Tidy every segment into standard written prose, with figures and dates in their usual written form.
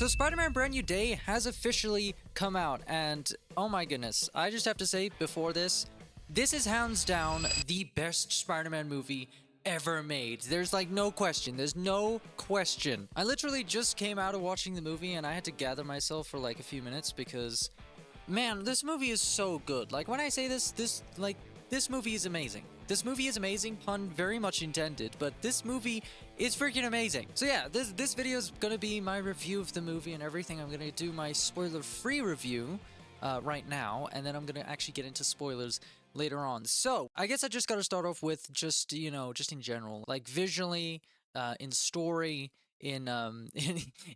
So Spider-Man Brand New Day has officially come out, and oh my goodness, I just have to say before this is hands down the best Spider-Man movie ever made. There's like no question. There's no question. I literally just came out of watching the movie and I had to gather myself for like a few minutes because, man, this movie is so good. Like when I say this movie is amazing. This movie is amazing, pun very much intended, but this movie is freaking amazing. So yeah, this video is gonna be my review of the movie and everything. I'm gonna do my spoiler-free review right now, and then I'm gonna actually get into spoilers later on. So I guess I just gotta start off with just, just in general, like visually, in story, in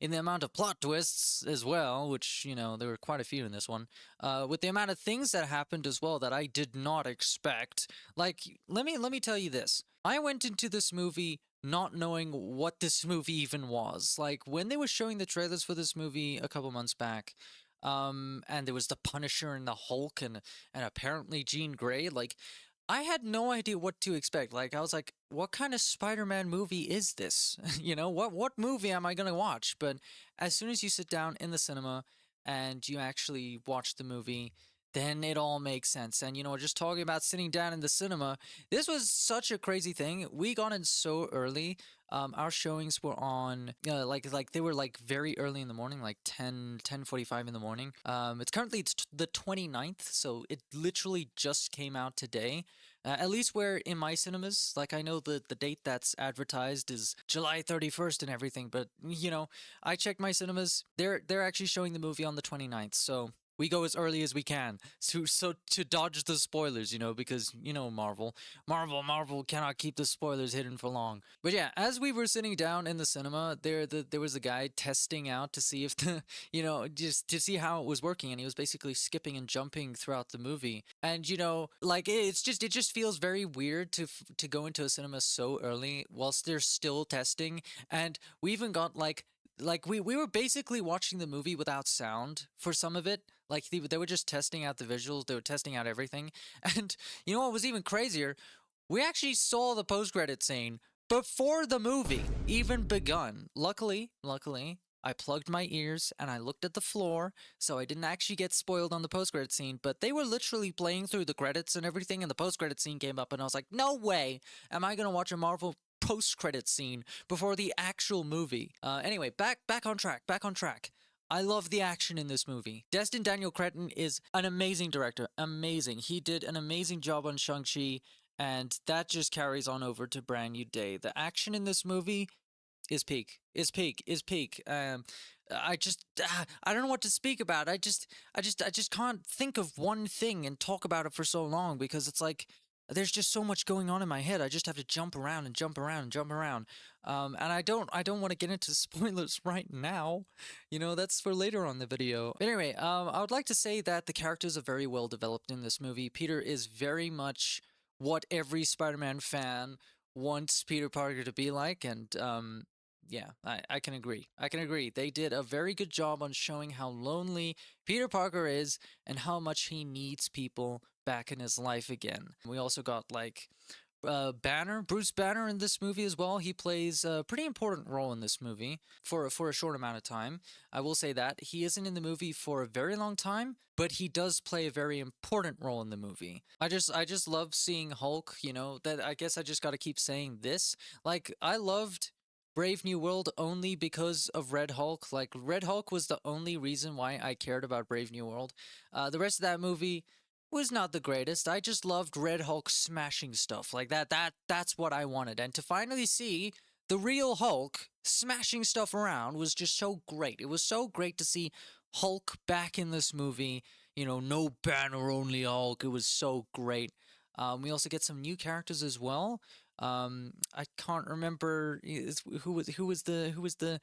in the amount of plot twists as well, which there were quite a few in this one, with the amount of things that happened as well that I did not expect. Like, let me tell you this: I went into this movie not knowing what this movie even was. Like when they were showing the trailers for this movie a couple months back, and there was the Punisher and the Hulk and apparently Jean Grey, like I had no idea what to expect. Like I was like, what kind of Spider-Man movie is this? What movie am I going to watch? But as soon as you sit down in the cinema and you actually watch the movie, then it all makes sense. And just talking about sitting down in the cinema, this was such a crazy thing. We got in so early. Our showings were on like they were like very early in the morning, like 10:45 in the morning. It's the 29th, so it literally just came out today. At least where in my cinemas, like I know the date that's advertised is July 31st and everything, but I checked my cinemas. They're actually showing the movie on the 29th, so we go as early as we can so to dodge the spoilers, because Marvel cannot keep the spoilers hidden for long. But yeah, as we were sitting down in the cinema, there was a guy testing out to see if the just to see how it was working, and he was basically skipping and jumping throughout the movie. And like it just feels very weird to go into a cinema so early whilst they're still testing. And we even got like we were basically watching the movie without sound for some of it. Like they were just testing out the visuals, they were testing out everything. And what was even crazier? We actually saw the post-credit scene before the movie even begun. Luckily, I plugged my ears and I looked at the floor, so I didn't actually get spoiled on the post-credit scene, but they were literally playing through the credits and everything, and the post-credit scene came up, and I was like, no way am I gonna watch a Marvel post-credit scene before the actual movie. Anyway, back on track. I love the action in this movie. Destin Daniel Cretton is an amazing director. Amazing. He did an amazing job on Shang-Chi, and that just carries on over to Brand New Day. The action in this movie is peak. I don't know what to speak about. I just can't think of one thing and talk about it for so long because it's like there's just so much going on in my head. I just have to jump around. And I don't want to get into spoilers right now. That's for later on in the video. But anyway, I would like to say that the characters are very well developed in this movie. Peter is very much what every Spider-Man fan wants Peter Parker to be like, and yeah, I can agree. They did a very good job on showing how lonely Peter Parker is and how much he needs people back in his life again. We also got like Bruce Banner in this movie as well. He plays a pretty important role in this movie for a short amount of time. I will say that he isn't in the movie for a very long time, but he does play a very important role in the movie. I just love seeing Hulk. That I guess I just got to keep saying this. Like I loved Brave New World only because of Red Hulk. Like Red Hulk was the only reason why I cared about Brave New World. The rest of that movie was not the greatest. I just loved Red Hulk smashing stuff like that. That's what I wanted. And to finally see the real Hulk smashing stuff around was just so great. It was so great to see Hulk back in this movie. No Banner, only Hulk. It was so great. We also get some new characters as well. I can't remember who was the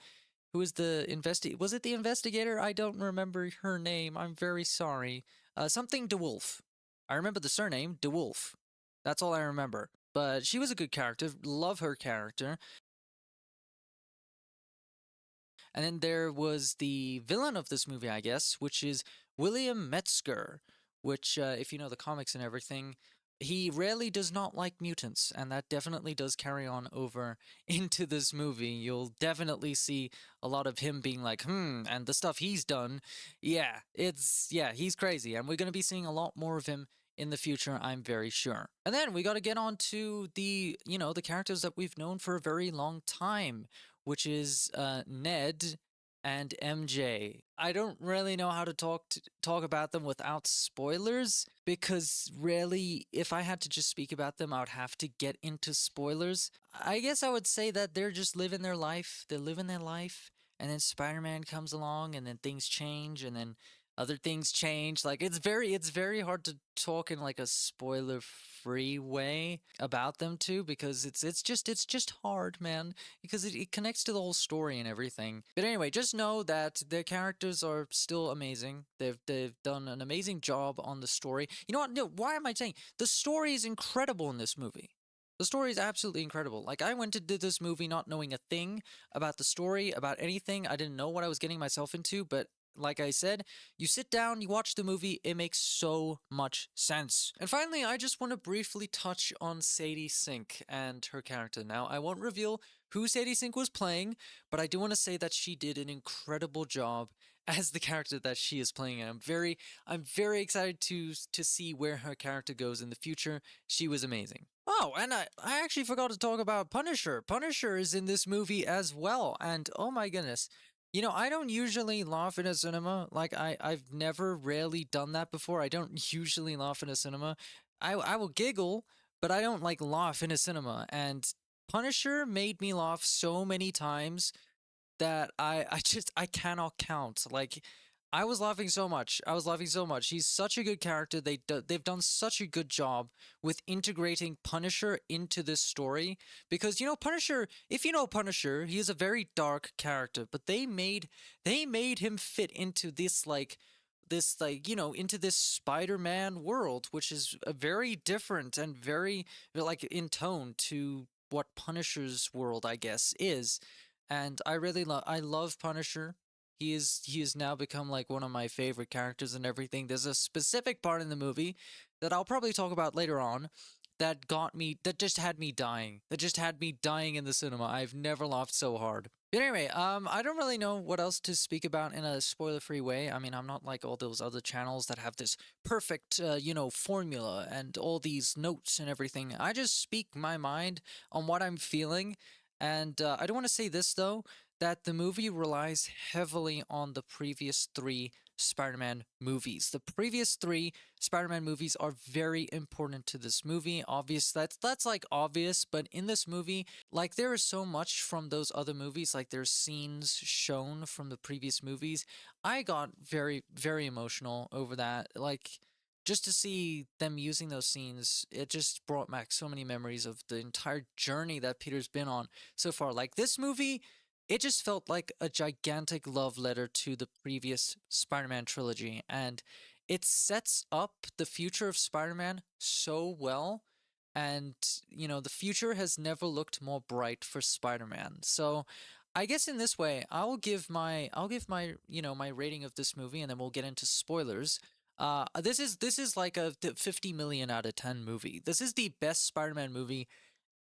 investigator? Was it the investigator? I don't remember her name. I'm very sorry. Something DeWolf. I remember the surname DeWolf. That's all I remember. But she was a good character. Love her character. And then there was the villain of this movie, I guess, which is William Metzger, which, if you know the comics and everything, he rarely does not like mutants, and that definitely does carry on over into this movie. You'll definitely see a lot of him being like, and the stuff he's done. Yeah, he's crazy, and we're going to be seeing a lot more of him in the future, I'm very sure. And then we got to get on to the characters that we've known for a very long time, which is Ned and MJ. I don't really know how to talk about them without spoilers, because really, if I had to just speak about them, I would have to get into spoilers. I guess I would say that they're just living their life. They're living their life, and then Spider-Man comes along, and then things change, and then other things change. Like it's very hard to talk in like a spoiler free way about them too, because it's just hard, man, because it connects to the whole story and everything. But anyway, just know that their characters are still amazing. They've done an amazing job on the story. You know what? No, why am I saying the story is incredible in this movie? The story is absolutely incredible. Like, I went into this movie not knowing a thing about the story, about anything. I didn't know what I was getting myself into, but like I said, you sit down, you watch the movie, it makes so much sense. And finally, I just want to briefly touch on Sadie Sink and her character. Now, I won't reveal who Sadie Sink was playing, but I do want to say that she did an incredible job as the character that she is playing. And I'm very excited to see where her character goes in the future. She was amazing. Oh, and I actually forgot to talk about Punisher. Punisher is in this movie as well, and oh my goodness. I don't usually laugh in a cinema. Like, I've never rarely done that before. I don't usually laugh in a cinema. I will giggle, but I don't like laugh in a cinema. And Punisher made me laugh so many times that I cannot count. Like, I was laughing so much. I was laughing so much. He's such a good character. They've done such a good job with integrating Punisher into this story, because Punisher, if you know Punisher, he is a very dark character, but they made him fit into this into this Spider-Man world, which is a very different and very like in tone to what Punisher's world, I guess, is. And I love Punisher. He has now become like one of my favorite characters and everything. There's a specific part in the movie that I'll probably talk about later on that just had me dying. That just had me dying in the cinema. I've never laughed so hard. But anyway, I don't really know what else to speak about in a spoiler-free way. I mean, I'm not like all those other channels that have this perfect, formula and all these notes and everything. I just speak my mind on what I'm feeling. And I do want to say this, though, that the movie relies heavily on the previous three Spider-Man movies. The previous three Spider-Man movies are very important to this movie. Obvious, that's like obvious, but in this movie, like, there is so much from those other movies. Like, there's scenes shown from the previous movies. I got very, very emotional over that. Like, just to see them using those scenes, it just brought back so many memories of the entire journey that Peter's been on so far. Like, this movie, it just felt like a gigantic love letter to the previous Spider-Man trilogy, and it sets up the future of Spider-Man so well. And the future has never looked more bright for Spider-Man. So I guess in this way, I'll give my rating of this movie, and then we'll get into spoilers. This is like a 50 million out of 10 movie. This is the best Spider-Man movie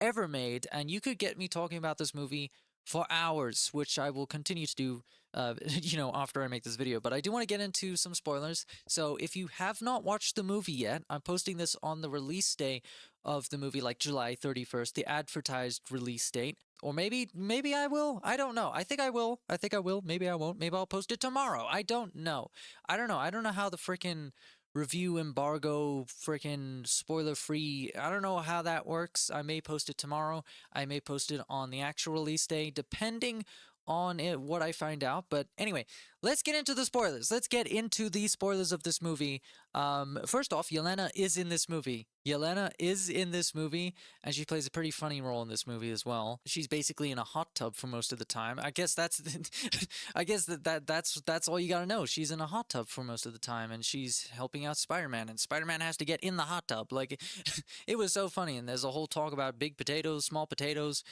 ever made, and you could get me talking about this movie for hours, which I will continue to do, after I make this video. But I do want to get into some spoilers. So if you have not watched the movie yet, I'm posting this on the release day of the movie, like July 31st, the advertised release date. Or maybe I will. I don't know. I think I will. I think I will. Maybe I won't. Maybe I'll post it tomorrow. I don't know. I don't know. I don't know how the freaking review embargo, freaking spoiler free. I don't know how that works. I may post it tomorrow. I may post it on the actual release day, depending on what I find out. But anyway, let's get into the spoilers. Let's get into the spoilers of this movie. First off, Yelena is in this movie. Yelena is in this movie, and she plays a pretty funny role in this movie as well. She's basically in a hot tub for most of the time. I guess that's, I guess that's all you gotta know. She's in a hot tub for most of the time, and she's helping out Spider-Man, and Spider-Man has to get in the hot tub. Like, it was so funny, and there's a whole talk about big potatoes, small potatoes.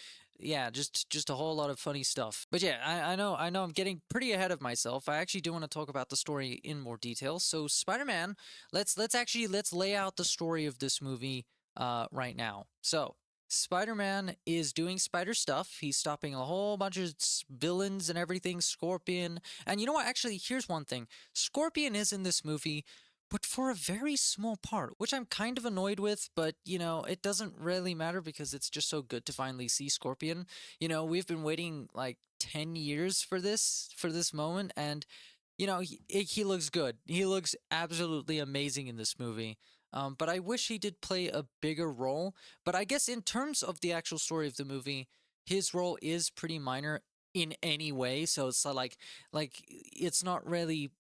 Yeah, just a whole lot of funny stuff. But yeah, I know I'm getting pretty ahead of myself. I actually do want to talk about the story in more detail. So Spider-Man, let's lay out the story of this movie right now. So Spider-Man is doing spider stuff. He's stopping a whole bunch of villains and everything. Scorpion, and you know what? Actually, here's one thing: Scorpion is in this movie, but for a very small part, which I'm kind of annoyed with, but it doesn't really matter because it's just so good to finally see Scorpion. We've been waiting like 10 years for this moment, and he looks good. He looks absolutely amazing in this movie. But I wish he did play a bigger role. But I guess in terms of the actual story of the movie, his role is pretty minor in any way. So it's like it's not really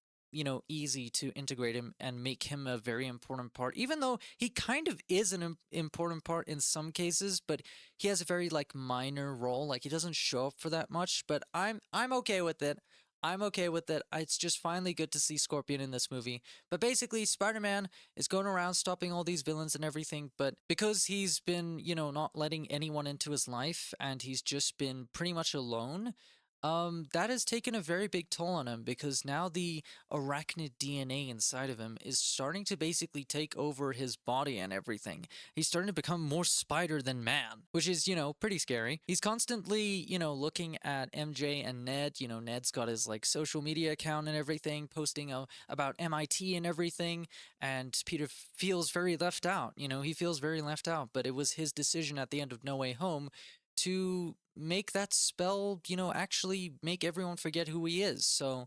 easy to integrate him and make him a very important part, even though he kind of is an important part in some cases, but he has a very like minor role. Like he doesn't show up for that much, but I'm okay with it. I'm okay with it. It's just finally good to see Scorpion in this movie. But basically, Spider Man is going around stopping all these villains and everything. But because he's been, not letting anyone into his life and he's just been pretty much alone, that has taken a very big toll on him because now the arachnid DNA inside of him is starting to basically take over his body and everything. He's starting to become more spider than man, which is, pretty scary. He's constantly, looking at MJ and Ned. Ned's got his like social media account and everything, posting about MIT and everything. And Peter feels very left out. He feels very left out, but it was his decision at the end of No Way Home to make that spell, actually make everyone forget who he is. So,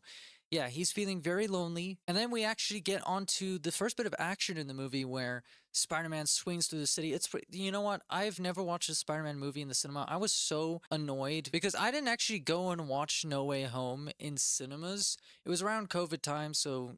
yeah, he's feeling very lonely. And then we actually get onto the first bit of action in the movie where Spider-Man swings through the city. You know what? I've never watched a Spider-Man movie in the cinema. I was so annoyed because I didn't actually go and watch No Way Home in cinemas. It was around COVID time, so,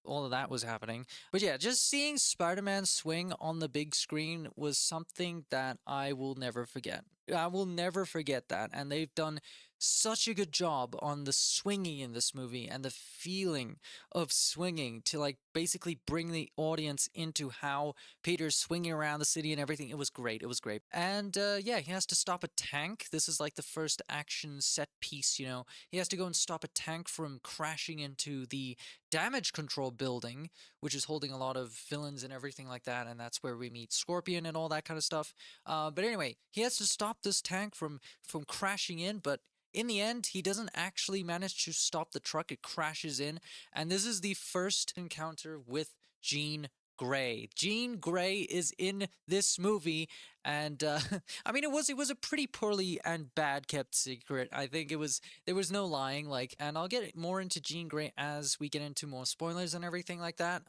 all of that was happening. But yeah, just seeing Spider-Man swing on the big screen was something that I will never forget. I will never forget that. And they've done such a good job on the swinging in this movie and the feeling of swinging to like basically bring the audience into how Peter's swinging around the city and everything. It was great. It was great. And yeah, he has to stop a tank. This is like the first action set piece, He has to go and stop a tank from crashing into the damage control building, which is holding a lot of villains and everything like that. And that's where we meet Scorpion and all that kind of stuff. But anyway, he has to stop this tank from crashing in, but in the end, he doesn't actually manage to stop the truck. It crashes in. And this is the first encounter with Jean Grey. Jean Grey is in this movie, and I mean, it was a pretty poorly and bad kept secret. I think there was no lying. Like, and I'll get more into Jean Grey as we get into more spoilers and everything like that.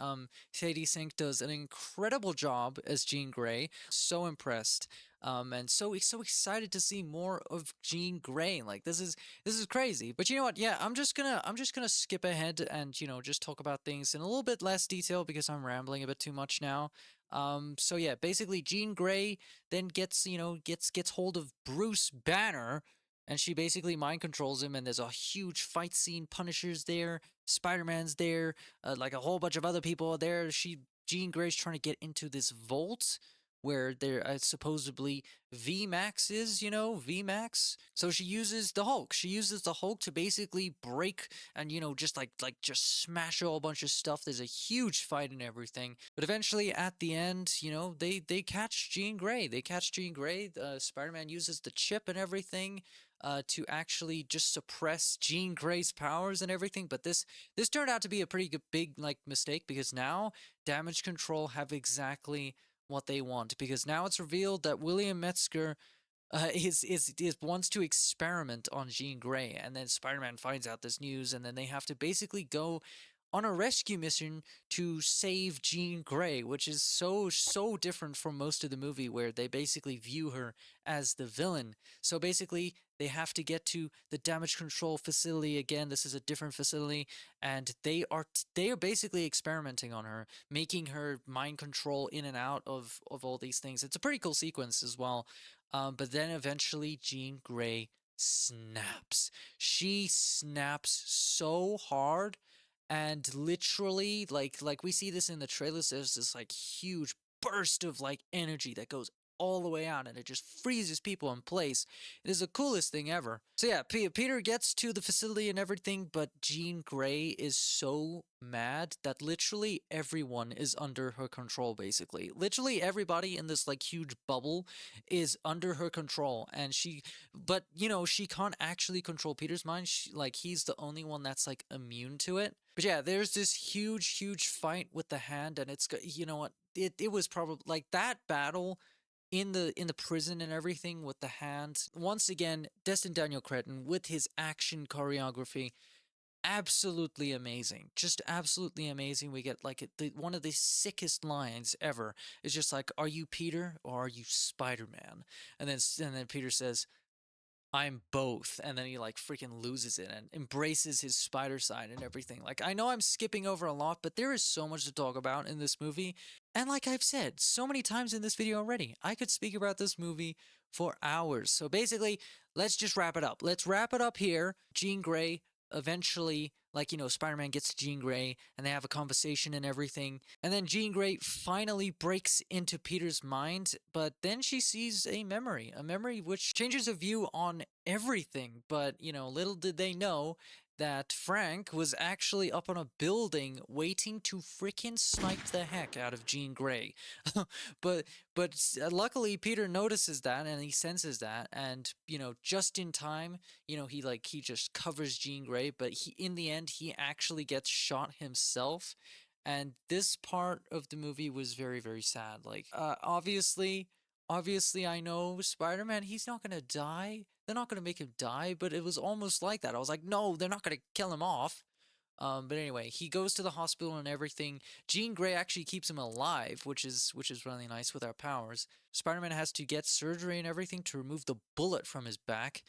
Sadie Sink does an incredible job as Jean Grey. So impressed. And so excited to see more of Jean Grey. Like this is crazy. But you know what? Yeah, I'm just gonna skip ahead and just talk about things in a little bit less detail because I'm rambling a bit too much now. So yeah, basically Jean Grey then gets hold of Bruce Banner, and she basically mind controls him, and there's a huge fight scene. Punisher's there, Spider-Man's there, like a whole bunch of other people are there. Jean Grey's trying to get into this vault where there supposedly VMAX is, VMAX. So she uses the Hulk. She uses the Hulk to basically break and just just smash a whole bunch of stuff. There's a huge fight and everything. But eventually at the end, they catch Jean Grey. They catch Jean Grey. Spider-Man uses the chip and everything to actually just suppress Jean Grey's powers and everything. But this turned out to be a pretty good, big like mistake because now Damage Control have exactly what they want, because now it's revealed that William Metzger is wants to experiment on Jean Grey, and then Spider-Man finds out this news, and then they have to basically go on a rescue mission to save Jean Grey, which is so different from most of the movie where they basically view her as the villain. So basically, they have to get to the damage control facility again. This is a different facility, and they are basically experimenting on her, making her mind control in and out of all these things. It's a pretty cool sequence as well. But then eventually, Jean Grey snaps. She snaps so hard, and literally like we see this in the trailers. There's this like huge burst of like energy that goes all the way out and it just freezes people in place. It is the coolest thing ever. So yeah, Peter gets to the facility and everything, but Jean Grey is so mad that literally everyone is under her control, basically. Literally everybody in this like huge bubble is under her control, and but she can't actually control Peter's mind. Like he's the only one that's like immune to it. But yeah, there's this huge fight with the hand, and it's, you know what, it was probably like that battle in the prison and everything with the hand. Once again, Destin Daniel Cretton with his action choreography, absolutely amazing, just absolutely amazing. We get like one of the sickest lines ever. It's just like, "Are you Peter or are you Spider-Man?" And then Peter says, "I'm both," and then he like freaking loses it and embraces his spider side and everything. Like, I know I'm skipping over a lot, but there is so much to talk about in this movie. And like I've said so many times in this video already, I could speak about this movie for hours. So basically, let's just wrap it up. Let's wrap it up here. Jean Grey eventually, like, Spider-Man gets to Jean Grey and they have a conversation and everything. And then Jean Grey finally breaks into Peter's mind, but then she sees a memory which changes her view on everything. But, little did they know that Frank was actually up on a building waiting to freaking snipe the heck out of Jean Grey. but luckily Peter notices that and he senses that, and just in time, he just covers Jean Grey, but in the end he actually gets shot himself. And this part of the movie was very, very sad. Like, obviously I know Spider-Man, he's not gonna die. They're not gonna make him die, but it was almost like that. I was like, no, they're not gonna kill him off. But anyway, he goes to the hospital and everything. Jean Grey actually keeps him alive, which is really nice with our powers. Spider-Man has to get surgery and everything to remove the bullet from his back,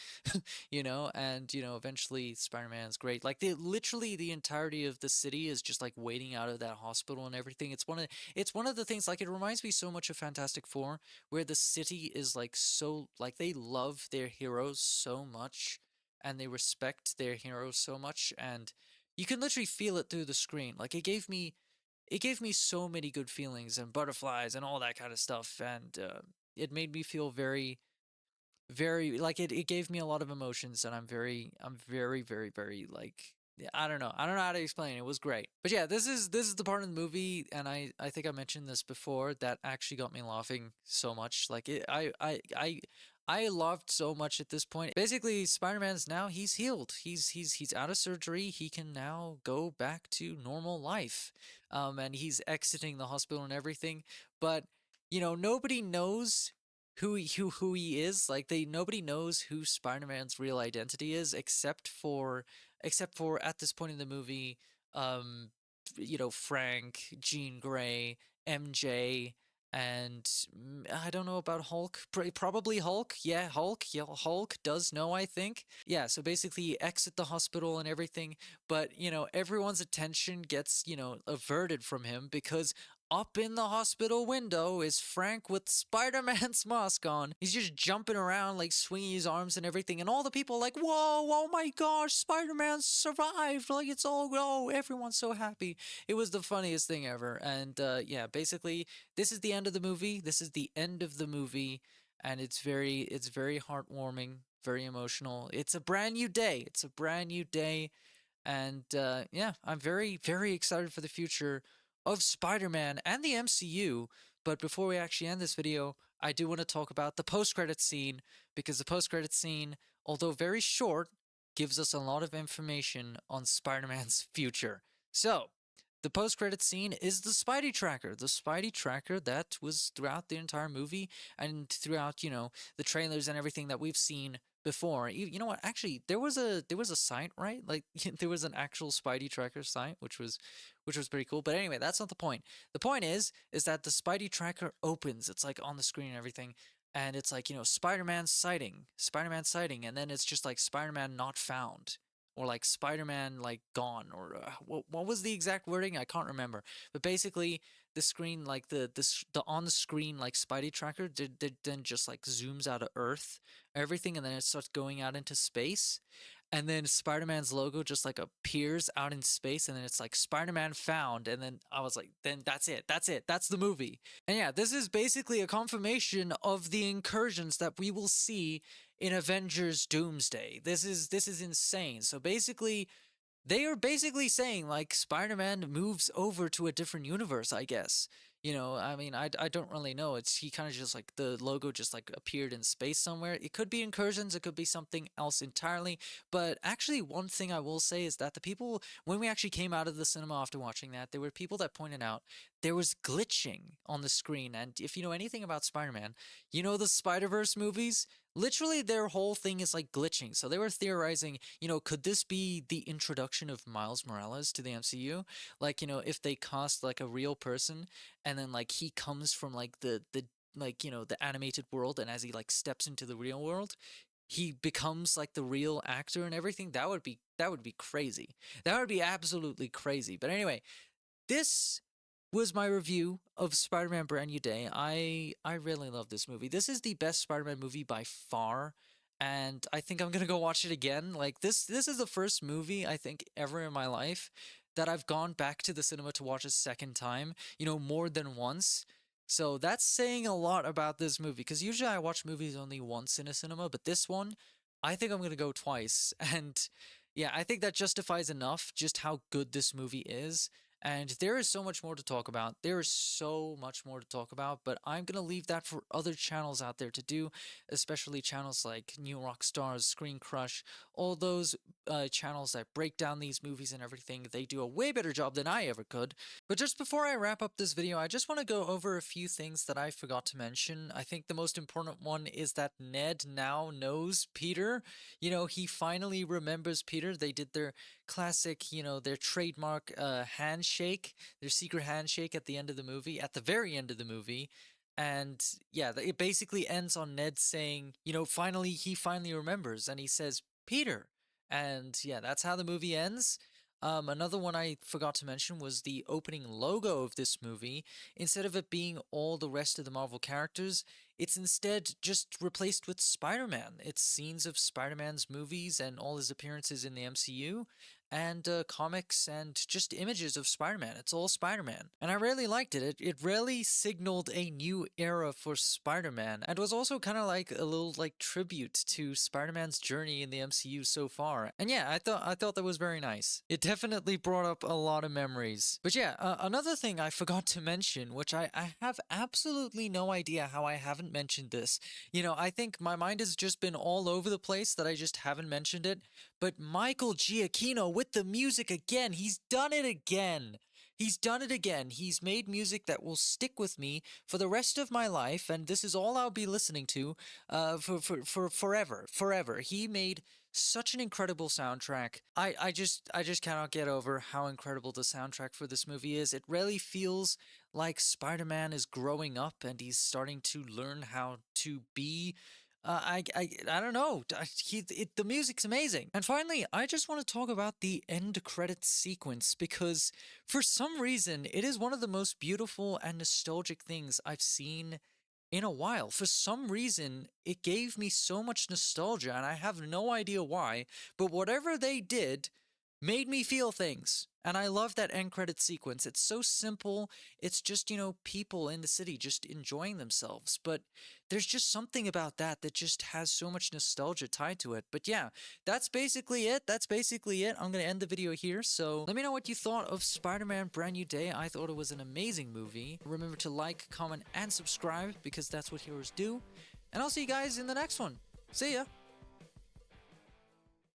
and eventually Spider-Man's great. Like, literally the entirety of the city is just like waiting out of that hospital and everything. It's one of the things, like, it reminds me so much of Fantastic Four, where the city is like so, like, they love their heroes so much and they respect their heroes so much, and you can literally feel it through the screen. Like, it gave me so many good feelings and butterflies and all that kind of stuff, and it made me feel very, very, like, it gave me a lot of emotions, and I'm very, very, very, like, yeah, I don't know how to explain it. It was great. But yeah, this is the part of the movie, and I think I mentioned this before, that actually got me laughing so much. Like, I laughed so much at this point. Basically, Spider-Man's now, he's healed. He's out of surgery. He can now go back to normal life. And he's exiting the hospital and everything. But nobody knows who he is. Like, nobody knows who Spider-Man's real identity is, except for at this point in the movie, um Frank, Jean Grey, MJ, and I don't know about Hulk. Probably Hulk. Yeah, Hulk. Yeah, Hulk does know, I think. Yeah, so basically you exit the hospital and everything, but everyone's attention gets, averted from him, because up in the hospital window is Frank with Spider-Man's mask on. He's just jumping around, like swinging his arms and everything, and all the people are like, "Whoa, oh my gosh, Spider-Man survived!" Like, it's all, oh, everyone's so happy. It was the funniest thing ever, and yeah, basically, this is the end of the movie. This is the end of the movie, and it's very heartwarming, very emotional. It's a brand new day. It's a brand new day, and yeah, I'm very, very excited for the future of Spider-Man and the MCU. But before we actually end this video, I do want to talk about the post-credit scene, because the post-credit scene, although very short, gives us a lot of information on Spider-Man's future. So, the post-credit scene is the Spidey tracker that was throughout the entire movie and throughout, the trailers and everything that we've seen before. You know what? Actually, there was a site, right? Like, there was an actual Spidey tracker site, which was pretty cool. But anyway, that's not the point. The point is that the Spidey tracker opens. It's like on the screen and everything, and it's like, Spider-Man sighting, and then it's just like Spider-Man not found, or like Spider-Man like gone, or what was the exact wording? I can't remember. But basically, the screen, like the on the screen, like Spidey tracker did then just like zooms out of Earth, everything, and then it starts going out into space. and then Spider-Man's logo just like appears out in space, and then it's like Spider-Man found, and then I was like, then that's it, that's the movie. And yeah, this is basically a confirmation of the incursions that we will see in Avengers Doomsday. This is insane. So basically, they are basically saying like Spider-Man moves over to a different universe, I guess. I mean, I don't really know. It's he kind of just like the logo just like appeared in space somewhere. It could be incursions, it could be something else entirely. But actually, one thing I will say is that the people, when we actually came out of the cinema after watching that, there were people that pointed out there was glitching on the screen. And if you know anything about Spider-Man, the Spider-Verse movies, literally their whole thing is like glitching. So they were theorizing, could this be the introduction of Miles Morales to the MCU? Like, if they cast like a real person, and then like he comes from like the like, the animated world, and as he like steps into the real world, he becomes like the real actor and everything. That would be crazy. That would be absolutely crazy. But anyway, this was my review of Spider-Man Brand New Day. I really love this movie. This is the best Spider-Man movie by far, and I think I'm gonna go watch it again. Like this is the first movie I think ever in my life that I've gone back to the cinema to watch a second time, more than once. So that's saying a lot about this movie, because usually I watch movies only once in a cinema, but this one, I think I'm gonna go twice. And yeah, I think that justifies enough just how good this movie is. And there is so much more to talk about. There is so much more to talk about, but I'm going to leave that for other channels out there to do, especially channels like New Rockstars, Screen Crush, all those channels that break down these movies and everything. They do a way better job than I ever could. But just before I wrap up this video, I just want to go over a few things that I forgot to mention. I think the most important one is that Ned now knows Peter. He finally remembers Peter. They did their classic, their trademark handshake, their secret handshake at the end of the movie, at the very end of the movie. And yeah, it basically ends on Ned saying, finally, he finally remembers, and he says, Peter. And yeah, that's how the movie ends. Another one I forgot to mention was the opening logo of this movie. Instead of it being all the rest of the Marvel characters, it's instead just replaced with Spider-Man. It's scenes of Spider-Man's movies and all his appearances in the MCU, and comics, and just images of Spider-Man. It's all Spider-Man. And I really liked it. It really signaled a new era for Spider-Man, and was also kind of like a little like tribute to Spider-Man's journey in the MCU so far. And yeah, I thought that was very nice. It definitely brought up a lot of memories. But yeah, another thing I forgot to mention, which I have absolutely no idea how I haven't mentioned this. I think my mind has just been all over the place that I just haven't mentioned it. But Michael Giacchino with the music again. He's done it again. He's done it again. He's made music that will stick with me for the rest of my life, and this is all I'll be listening to for forever. He made such an incredible soundtrack. I just cannot get over how incredible the soundtrack for this movie is. It really feels like Spider-Man is growing up and he's starting to learn how to be. I don't know. The music's amazing. And finally, I just want to talk about the end credits sequence, because for some reason, it is one of the most beautiful and nostalgic things I've seen in a while. For some reason, it gave me so much nostalgia, and I have no idea why, but whatever they did made me feel things. And I love that end credit sequence. It's so simple. It's just, people in the city just enjoying themselves. But there's just something about that that just has so much nostalgia tied to it. But yeah, that's basically it. I'm going to end the video here. So let me know what you thought of Spider-Man Brand New Day. I thought it was an amazing movie. Remember to like, comment, and subscribe, because that's what heroes do. And I'll see you guys in the next one. See ya.